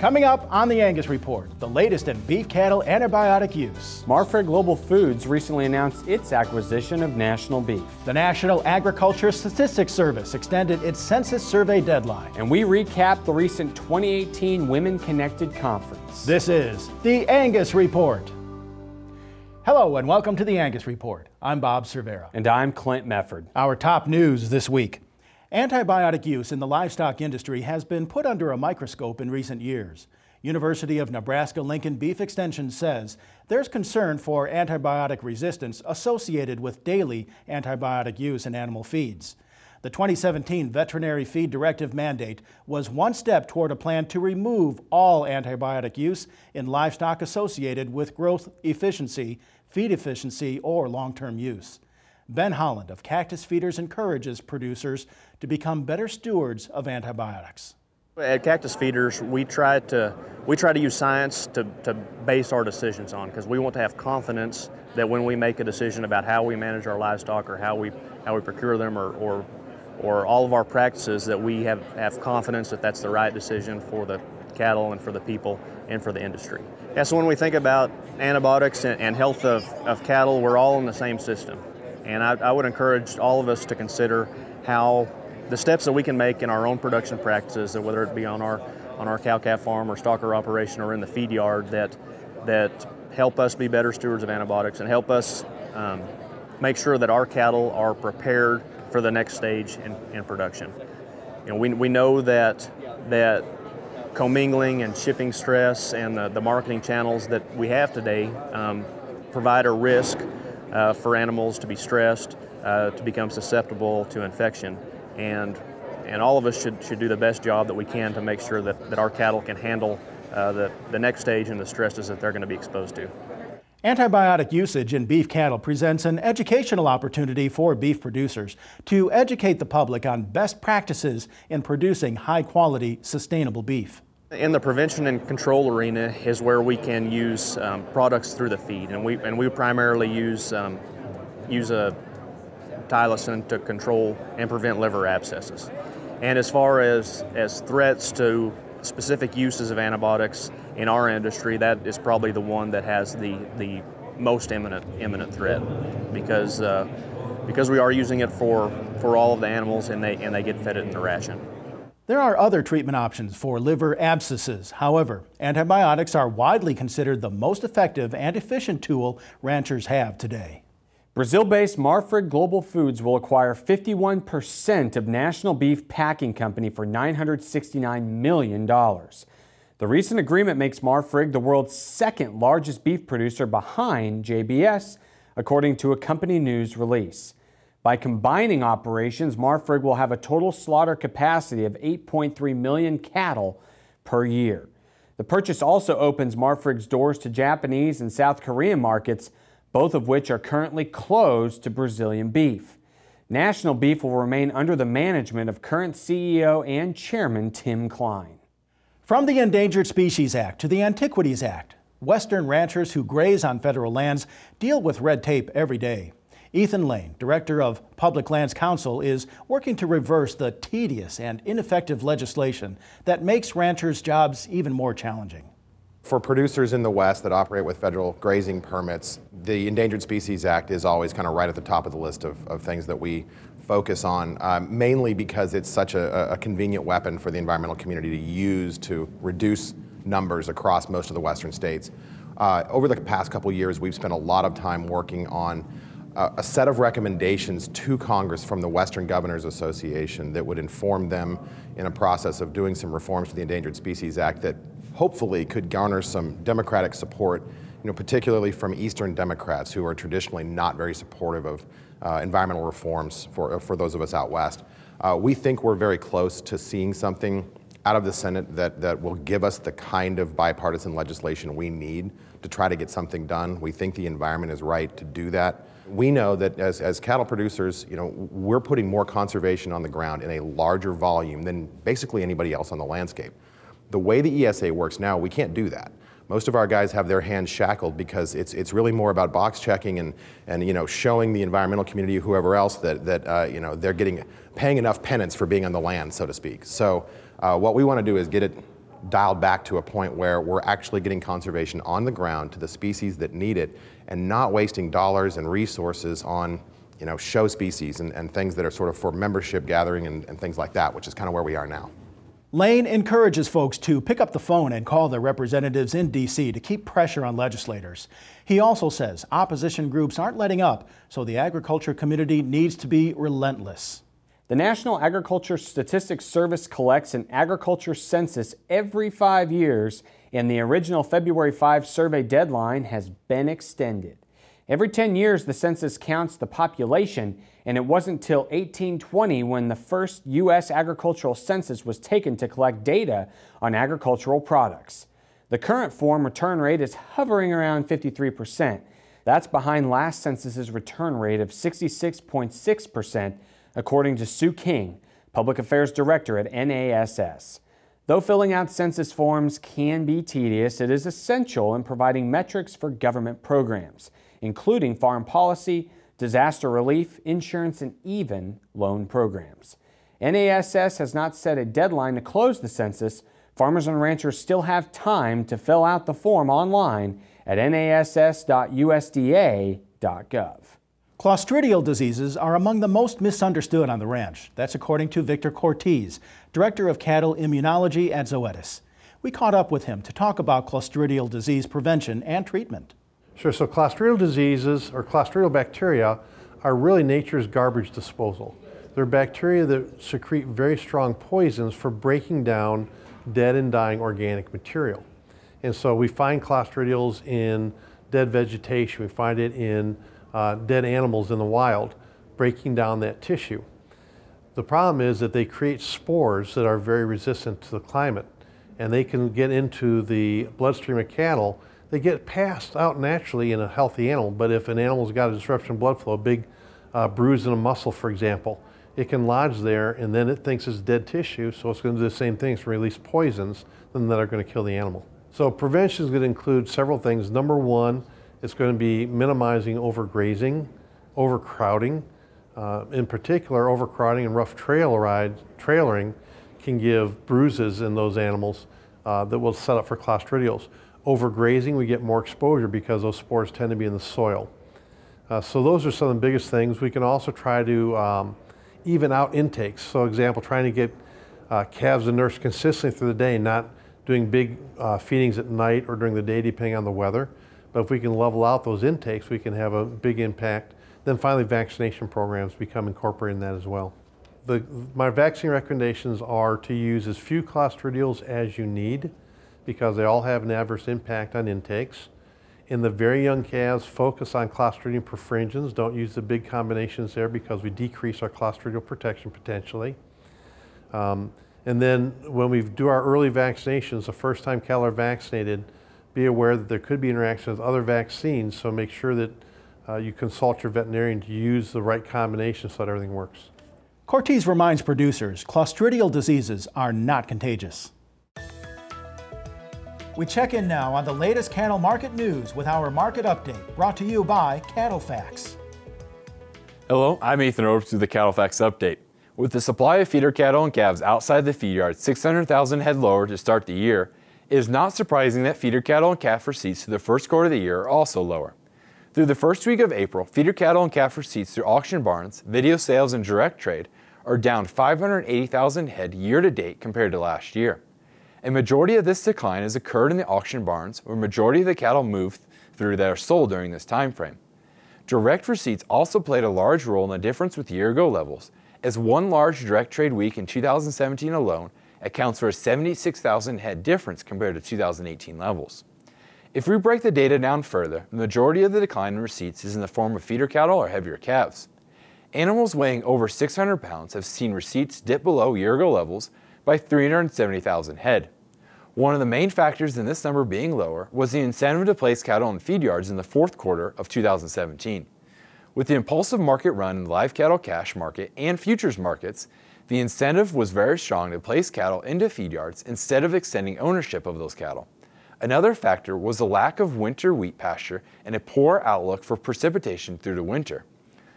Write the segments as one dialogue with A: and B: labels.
A: Coming up on the Angus Report, the latest in beef cattle antibiotic use.
B: Marfrig Global Foods recently announced its acquisition of National Beef.
A: The National Agriculture Statistics Service extended its census survey deadline.
B: And we recap the recent 2018 Women Connected Conference.
A: This is the Angus Report. Hello and welcome to the Angus Report. I'm Bob Cervera.
B: And I'm Clint Mefford.
A: Our top news this week. Antibiotic use in the livestock industry has been put under a microscope in recent years. University of Nebraska-Lincoln Beef Extension says there's concern for antibiotic resistance associated with daily antibiotic use in animal feeds. The 2017 Veterinary Feed Directive mandate was one step toward a plan to remove all antibiotic use in livestock associated with growth efficiency, feed efficiency, or long-term use. Ben Holland of Cactus Feeders encourages producers to become better stewards of antibiotics.
C: At Cactus Feeders, we try to use science to base our decisions on, because we want to have confidence that when we make a decision about how we manage our livestock or how we procure them or all of our practices, that we have confidence that that's the right decision for the cattle and for the people and for the industry. Yeah, so when we think about antibiotics and health of cattle, we're all in the same system. And I would encourage all of us to consider how the steps that we can make in our own production practices, whether it be on our cow-calf farm or stocker operation or in the feed yard, that help us be better stewards of antibiotics and help us make sure that our cattle are prepared for the next stage in production. You know, we know that commingling and shipping stress and the marketing channels that we have today provide a risk for animals to be stressed, to become susceptible to infection. And all of us should do the best job that we can to make sure that our cattle can handle the next stage and the stresses that they're going to be exposed to.
A: Antibiotic usage in beef cattle presents an educational opportunity for beef producers to educate the public on best practices in producing high-quality, sustainable beef.
C: In the prevention and control arena is where we can use products through the feed, and we primarily use a tylosin to control and prevent liver abscesses. And as far as threats to specific uses of antibiotics in our industry, that is probably the one that has the most imminent threat, because we are using it for all of the animals, and they get fed it in the ration.
A: There are other treatment options for liver abscesses. However, antibiotics are widely considered the most effective and efficient tool ranchers have today.
B: Brazil-based Marfrig Global Foods will acquire 51% of National Beef Packing Company for $969 million. The recent agreement makes Marfrig the world's second largest beef producer behind JBS, according to a company news release. By combining operations, Marfrig will have a total slaughter capacity of 8.3 million cattle per year. The purchase also opens Marfrig's doors to Japanese and South Korean markets, both of which are currently closed to Brazilian beef. National Beef will remain under the management of current CEO and Chairman Tim Klein.
A: From the Endangered Species Act to the Antiquities Act, Western ranchers who graze on federal lands deal with red tape every day. Ethan Lane, Director of Public Lands Council, is working to reverse the tedious and ineffective legislation that makes ranchers' jobs even more challenging.
D: For producers in the West that operate with federal grazing permits, the Endangered Species Act is always kind of right at the top of the list of things that we focus on, mainly because it's such a convenient weapon for the environmental community to use to reduce numbers across most of the Western states. Over the past couple of years, we've spent a lot of time working on a set of recommendations to Congress from the Western Governors Association that would inform them in a process of doing some reforms to the Endangered Species Act that hopefully could garner some Democratic support, particularly from Eastern Democrats who are traditionally not very supportive of environmental reforms for those of us out West. We think we're very close to seeing something out of the Senate that will give us the kind of bipartisan legislation we need to try to get something done. We think the environment is right to do that. We know that as cattle producers, we're putting more conservation on the ground in a larger volume than basically anybody else on the landscape. The way the ESA works now, we can't do that. Most of our guys have their hands shackled because it's really more about box checking and showing the environmental community, whoever else, that they're paying enough penance for being on the land, so to speak. So what we want to do is get it dialed back to a point where we're actually getting conservation on the ground to the species that need it and not wasting dollars and resources on show species and things that are sort of for membership gathering and things like that, which is kind of where we are now.
A: Lane encourages folks to pick up the phone and call their representatives in D.C. to keep pressure on legislators. He also says opposition groups aren't letting up, so the agriculture community needs to be relentless.
B: The National Agriculture Statistics Service collects an agriculture census every 5 years, and the original February 5 survey deadline has been extended. Every 10 years, the census counts the population, and it wasn't until 1820 when the first U.S. agricultural census was taken to collect data on agricultural products. The current form return rate is hovering around 53%. That's behind last census's return rate of 66.6%, according to Sue King, Public Affairs Director at NASS. Though filling out census forms can be tedious, it is essential in providing metrics for government programs, including foreign policy, disaster relief, insurance, and even loan programs. NASS has not set a deadline to close the census. Farmers and ranchers still have time to fill out the form online at nass.usda.gov.
A: Clostridial diseases are among the most misunderstood on the ranch. That's according to Victor Cortez, Director of Cattle Immunology at Zoetis. We caught up with him to talk about Clostridial disease prevention and treatment.
E: Sure, so Clostridial diseases or Clostridial bacteria are really nature's garbage disposal. They're bacteria that secrete very strong poisons for breaking down dead and dying organic material. And so we find Clostridials in dead vegetation, we find it in dead animals in the wild, breaking down that tissue. The problem is that they create spores that are very resistant to the climate, and they can get into the bloodstream of cattle. They get passed out naturally in a healthy animal, but if an animal's got a disruption of blood flow, a big bruise in a muscle, for example, it can lodge there, and then it thinks it's dead tissue, so it's going to do the same things, release poisons that are going to kill the animal. So prevention is going to include several things. Number one, it's going to be minimizing overgrazing, overcrowding. In particular, overcrowding and rough trailering can give bruises in those animals that will set up for Clostridials. Overgrazing, we get more exposure because those spores tend to be in the soil. So those are some of the biggest things. We can also try to even out intakes. So example, trying to get calves and nurse consistently through the day, not doing big feedings at night or during the day depending on the weather. But if we can level out those intakes, we can have a big impact. Then finally, vaccination programs become incorporated in that as well. My vaccine recommendations are to use as few Clostridials as you need, because they all have an adverse impact on intakes. In the very young calves, focus on Clostridium perfringens. Don't use the big combinations there because we decrease our Clostridial protection potentially. And then when we do our early vaccinations, the first time cattle are vaccinated, be aware that there could be interaction with other vaccines, so make sure that you consult your veterinarian to use the right combination so that everything works.
A: Cortez reminds producers Clostridial diseases are not contagious. We check in now on the latest cattle market news with our market update, brought to you by Cattle Facts.
F: Hello, I'm Ethan Orbs with the Cattle Facts Update. With the supply of feeder cattle and calves outside the feed yard 600,000 head lower to start the year, it is not surprising that feeder cattle and calf receipts through the first quarter of the year are also lower. Through the first week of April, feeder cattle and calf receipts through auction barns, video sales, and direct trade are down 580,000 head year to date compared to last year. A majority of this decline has occurred in the auction barns, where a majority of the cattle moved through that are sold during this time frame. Direct receipts also played a large role in the difference with year-ago levels, as one large direct trade week in 2017 alone accounts for a 76,000 head difference compared to 2018 levels. If we break the data down further, the majority of the decline in receipts is in the form of feeder cattle or heavier calves. Animals weighing over 600 pounds have seen receipts dip below year-ago levels by 370,000 head. One of the main factors in this number being lower was the incentive to place cattle in feed yards in the fourth quarter of 2017. With the impulsive market run in the live cattle cash market and futures markets, the incentive was very strong to place cattle into feed yards instead of extending ownership of those cattle. Another factor was the lack of winter wheat pasture and a poor outlook for precipitation through the winter.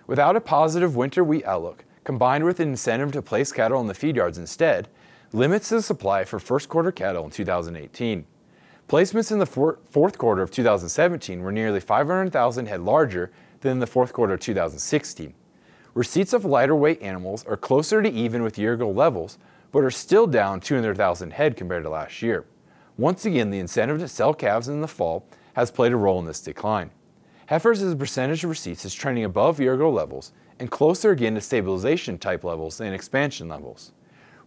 F: Without a positive winter wheat outlook, combined with an incentive to place cattle in the feed yards instead, limits the supply for first quarter cattle in 2018. Placements in the fourth quarter of 2017 were nearly 500,000 head larger than in the fourth quarter of 2016. Receipts of lighter weight animals are closer to even with year-ago levels, but are still down 200,000 head compared to last year. Once again, the incentive to sell calves in the fall has played a role in this decline. Heifers as a percentage of receipts is trending above year-ago levels and closer again to stabilization type levels than expansion levels.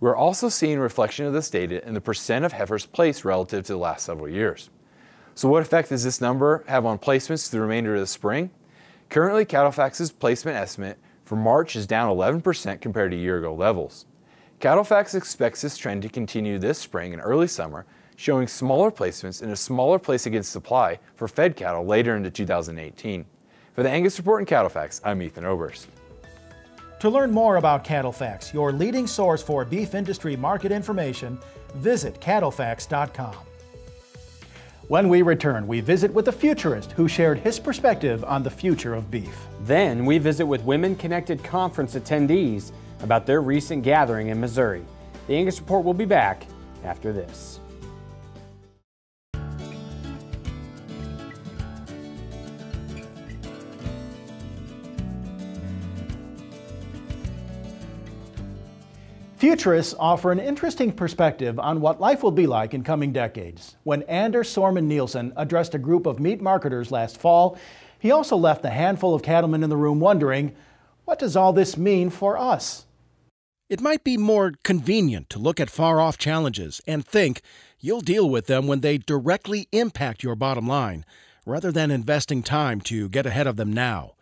F: We're also seeing a reflection of this data in the percent of heifers placed relative to the last several years. So what effect does this number have on placements through the remainder of the spring? Currently, CattleFax's placement estimate for March is down 11% compared to year-ago levels. CattleFax expects this trend to continue this spring and early summer, showing smaller placements and a smaller place against supply for fed cattle later into 2018. For the Angus Report and CattleFax, I'm Ethan Oberst.
A: To learn more about CattleFax, your leading source for beef industry market information, visit cattlefax.com. When we return, we visit with a futurist who shared his perspective on the future of beef.
B: Then we visit with Women Connected Conference attendees about their recent gathering in Missouri. The Angus Report will be back after this.
A: Futurists offer an interesting perspective on what life will be like in coming decades. When Anders Sorman Nielsen addressed a group of meat marketers last fall, he also left a handful of cattlemen in the room wondering, what does all this mean for us? It might be more convenient to look at far-off challenges and think you'll deal with them when they directly impact your bottom line, rather than investing time to get ahead of them now.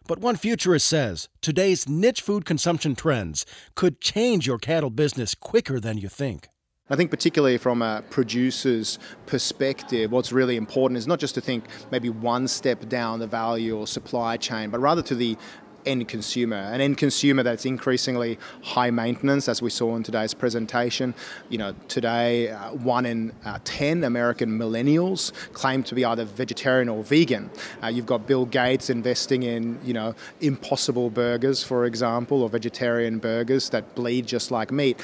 A: But one futurist says today's niche food consumption trends could change your cattle business quicker than you think.
G: I think particularly from a producer's perspective, what's really important is not just to think maybe one step down the value or supply chain, but rather to the end consumer, an end consumer that's increasingly high maintenance, as we saw in today's presentation. You know, today 1 in 10 American millennials claim to be either vegetarian or vegan. You've got Bill Gates investing in, you know, Impossible burgers, for example, or vegetarian burgers that bleed just like meat.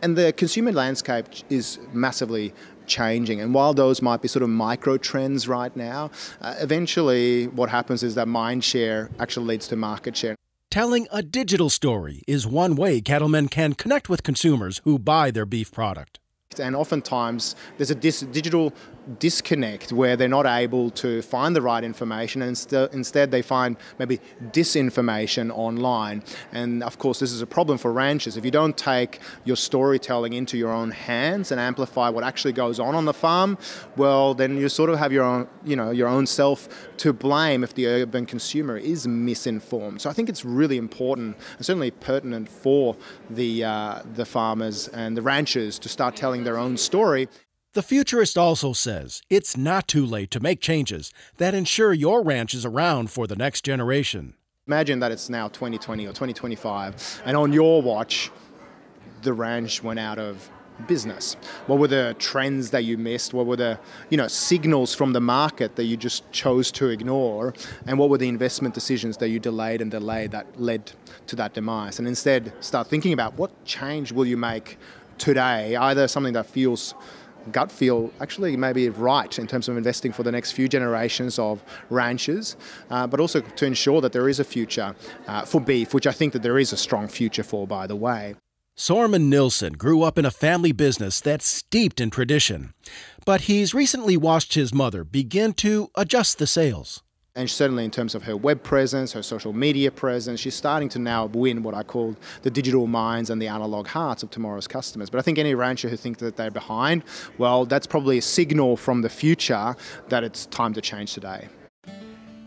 G: And the consumer landscape is massively changing, and while those might be sort of micro trends right now, eventually what happens is that mind share actually leads to market share.
A: Telling a digital story is one way cattlemen can connect with consumers who buy their beef product.
G: And oftentimes there's a digital disconnect where they're not able to find the right information, and instead they find maybe disinformation online. And of course this is a problem for ranchers. If you don't take your storytelling into your own hands and amplify what actually goes on the farm, well then you sort of have your own, you know, your own self to blame if the urban consumer is misinformed. So I think it's really important and certainly pertinent for the farmers and the ranchers to start telling their own story.
A: The futurist also says it's not too late to make changes that ensure your ranch is around for the next generation.
G: Imagine that it's now 2020 or 2025, and on your watch, the ranch went out of business. What were the trends that you missed? What were the, you know, signals from the market that you just chose to ignore? And what were the investment decisions that you delayed that led to that demise? And instead, start thinking about what change will you make today, either something that feels gut feel actually maybe right in terms of investing for the next few generations of ranchers, but also to ensure that there is a future for beef, which I think that there is a strong future for, by the way.
A: Sorman Nielsen grew up in a family business that's steeped in tradition, but he's recently watched his mother begin to adjust the sails.
G: And certainly in terms of her web presence, her social media presence, she's starting to now win what I call the digital minds and the analog hearts of tomorrow's customers. But I think any rancher who thinks that they're behind, well, that's probably a signal from the future that it's time to change today.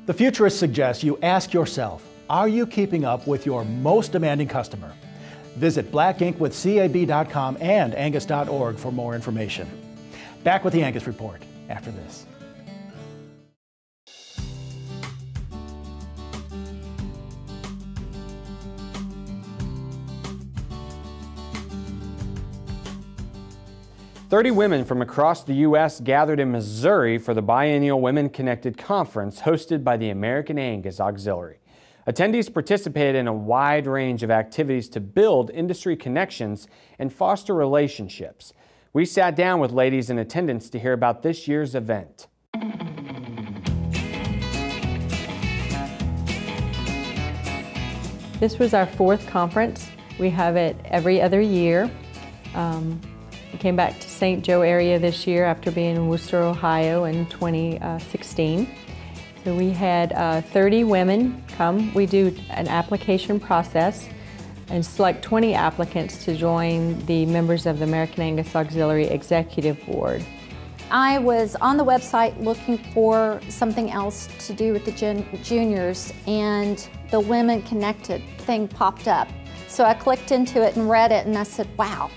A: The futurist suggests you ask yourself, are you keeping up with your most demanding customer? Visit blackinkwithcab.com and angus.org for more information. Back with the Angus Report after this.
B: "30 women from across the U.S. gathered in Missouri for the biennial Women Connected Conference hosted by the American Angus Auxiliary. Attendees participated in a wide range of activities to build industry connections and foster relationships. We sat down with ladies in attendance to hear about this year's event.
H: This was our 4th conference. We have it every other year. We came back to St. Joe area this year after being in Worcester, Ohio in 2016. So we had 30 women come. We do an application process and select 20 applicants to join the members of the American Angus Auxiliary Executive Board.
I: I was on the website looking for something else to do with the juniors, and the Women Connected thing popped up. So I clicked into it and read it, and I said, wow,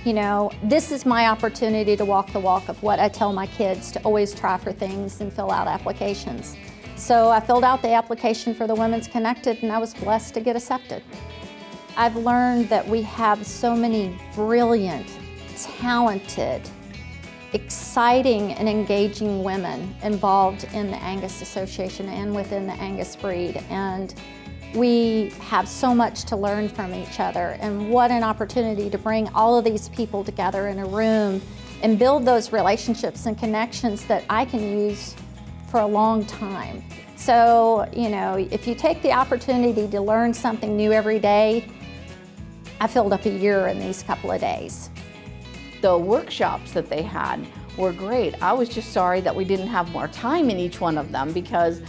I: you know, this is my opportunity to walk the walk of what I tell my kids, to always try for things and fill out applications. So I filled out the application for the Women's Connected, and I was blessed to get accepted. I've learned that we have so many brilliant, talented, exciting and engaging women involved in the Angus Association and within the Angus breed, and we have so much to learn from each other, and what an opportunity to bring all of these people together in a room and build those relationships and connections that I can use for a long time. So, you know, if you take the opportunity to learn something new every day, I filled up a year in these couple of days.
J: The workshops that they had were great. I was just sorry that we didn't have more time in each one of them, because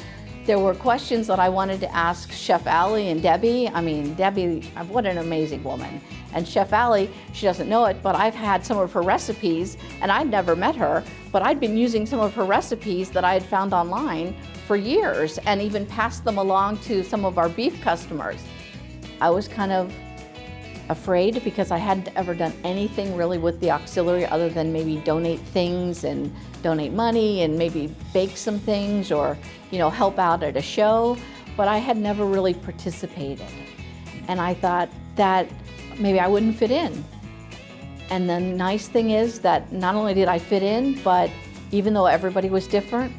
J: there were questions that I wanted to ask Chef Allie and Debbie. I mean, Debbie, what an amazing woman. And Chef Allie, she doesn't know it, but I've had some of her recipes, and I'd never met her, but I'd been using some of her recipes that I had found online for years, and even passed them along to some of our beef customers. I was kind of afraid because I hadn't ever done anything really with the auxiliary other than maybe donate things and donate money and maybe bake some things or, you know, help out at a show, but I had never really participated. And I thought that maybe I wouldn't fit in. And the nice thing is that not only did I fit in, but even though everybody was different,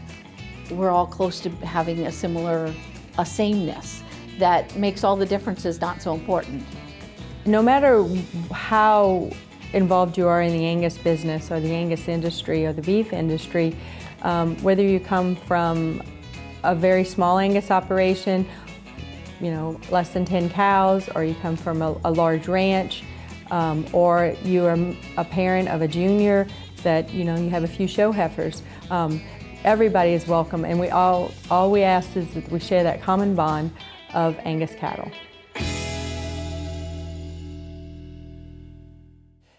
J: we're all close to having a sameness that makes all the differences not so important.
H: No matter how involved you are in the Angus business or the Angus industry or the beef industry, whether you come from a very small Angus operation, you know, less than 10 cows, or you come from a large ranch, or you are a parent of a junior that, you know, you have a few show heifers, everybody is welcome, and all we ask is that we share that common bond of Angus cattle.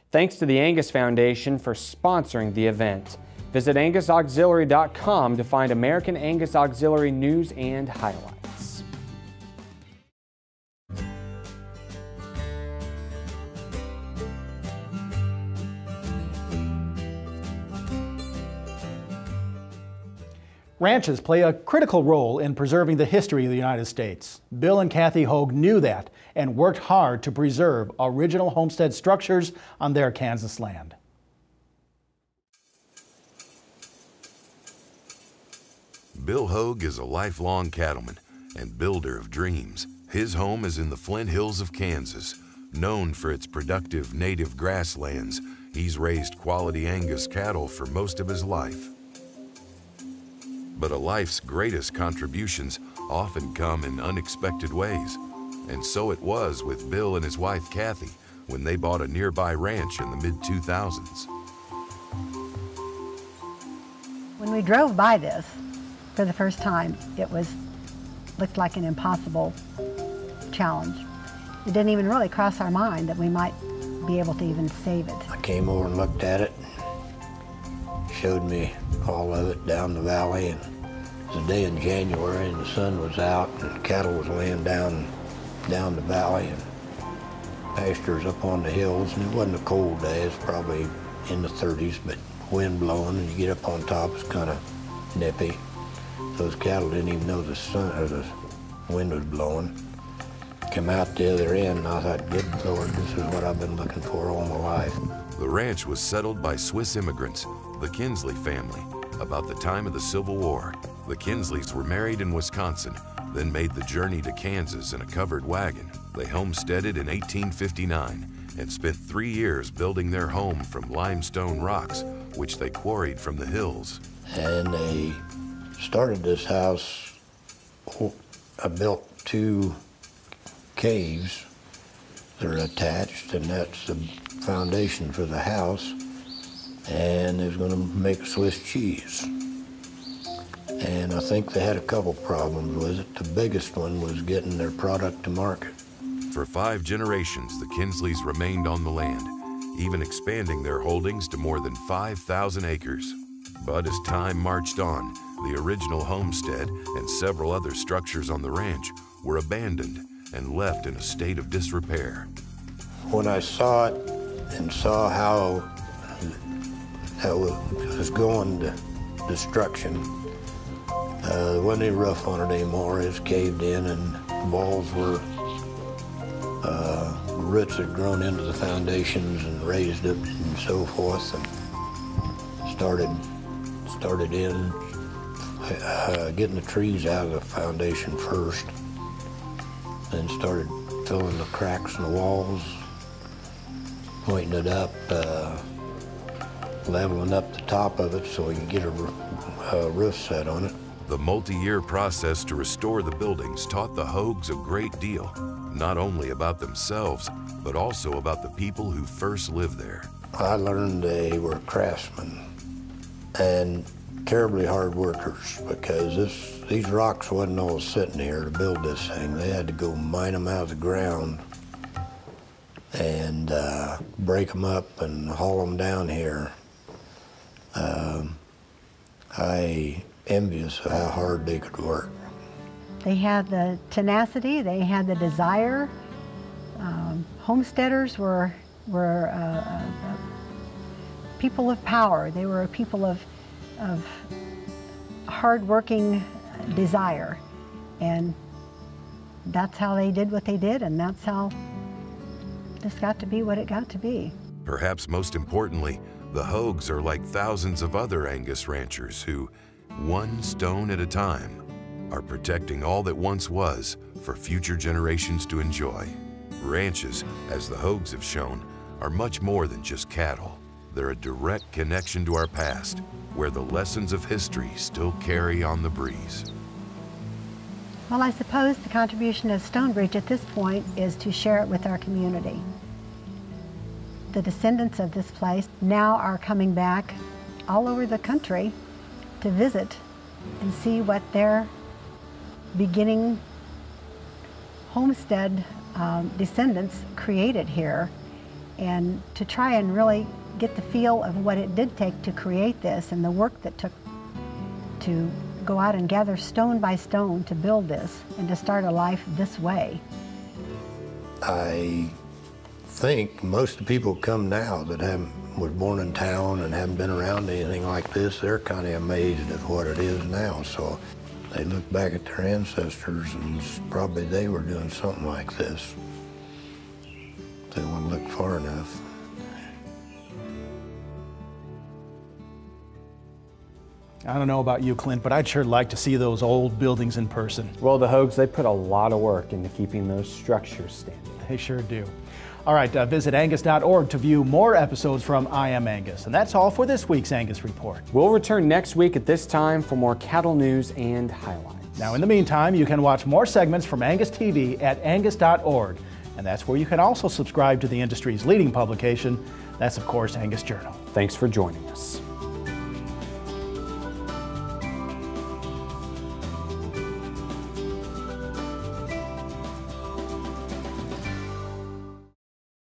B: Thanks to the Angus Foundation for sponsoring the event. Visit angusauxiliary.com to find American Angus Auxiliary news and highlights.
A: Ranches play a critical role in preserving the history of the United States. Bill and Cathy Hogue knew that and worked hard to preserve original homestead structures on their Kansas land.
K: Bill Hogue is a lifelong cattleman and builder of dreams. His home is in the Flint Hills of Kansas. Known for its productive native grasslands, he's raised quality Angus cattle for most of his life. But a life's greatest contributions often come in unexpected ways. And so it was with Bill and his wife Cathy when they bought a nearby ranch in the mid-2000s.
L: When we drove by this for the first time, it looked like an impossible challenge. It didn't even really cross our mind that we might be able to even save it.
M: I came over and looked at it, showed me all of it down the valley, and it was a day in January and the sun was out and cattle was laying down the valley and pastures up on the hills, and it wasn't a cold day. It's probably in the 30s, but wind blowing, and you get up on top, it's kind of nippy. Those cattle didn't even know the sun or the wind was blowing. Came out the other end, and I thought, good Lord, this is what I've been looking for all my life.
K: The ranch was settled by Swiss immigrants, the Kinsley family, about the time of the Civil War. The Kinsleys were married in Wisconsin, then made the journey to Kansas in a covered wagon. They homesteaded in 1859 and spent 3 years building their home from limestone rocks, which they quarried from the hills.
M: And they started this house. I built 2 caves that are attached, and that's the foundation for the house. And they was going to make Swiss cheese. And I think they had a couple problems with it. The biggest one was getting their product to market.
K: For 5 generations, the Kinsleys remained on the land, even expanding their holdings to more than 5,000 acres. But as time marched on, the original homestead and several other structures on the ranch were abandoned and left in a state of disrepair.
M: When I saw it and saw how it was going to destruction, there wasn't any roof on it anymore. It was caved in, and the walls were, roots had grown into the foundations and raised it and so forth, and started in getting the trees out of the foundation first, then started filling the cracks in the walls, pointing it up, leveling up the top of it so we could get a roof set on it.
K: The multi-year process to restore the buildings taught the Hogues a great deal, not only about themselves, but also about the people who first lived there.
M: I learned they were craftsmen and terribly hard workers, because these rocks wasn't all sitting here to build this thing. They had to go mine them out of the ground and break them up and haul them down here. I envious of how hard they could work.
L: They had the tenacity, they had the desire. Homesteaders were people of power. They were a people of hard-working desire. And that's how they did what they did, and that's how this got to be what it got to be.
K: Perhaps most importantly, the Hogues are like thousands of other Angus ranchers who, one stone at a time, are protecting all that once was for future generations to enjoy. Ranches, as the Hogues have shown, are much more than just cattle. They're a direct connection to our past, where the lessons of history still carry on the breeze.
L: Well, I suppose the contribution of Stonebridge at this point is to share it with our community. The descendants of this place now are coming back all over the country to visit and see what their beginning homestead descendants created here, and to try and really get the feel of what it did take to create this and the work that took to go out and gather stone by stone to build this and to start a life this way.
M: I think most of the people who come now that was born in town and haven't been around anything like this, they're kind of amazed at what it is now. So they look back at their ancestors and probably they were doing something like this. They wouldn't look far enough.
A: I don't know about you, Clint, but I'd sure like to see those old buildings in person.
B: Well, the Hogues, they put a lot of work into keeping those structures standing.
A: They sure do. All right, visit Angus.org to view more episodes from I Am Angus. And that's all for this week's Angus Report.
B: We'll return next week at this time for more cattle news and highlights.
A: Now, in the meantime, you can watch more segments from Angus TV at Angus.org. And that's where you can also subscribe to the industry's leading publication. That's, of course, Angus Journal.
B: Thanks for joining us.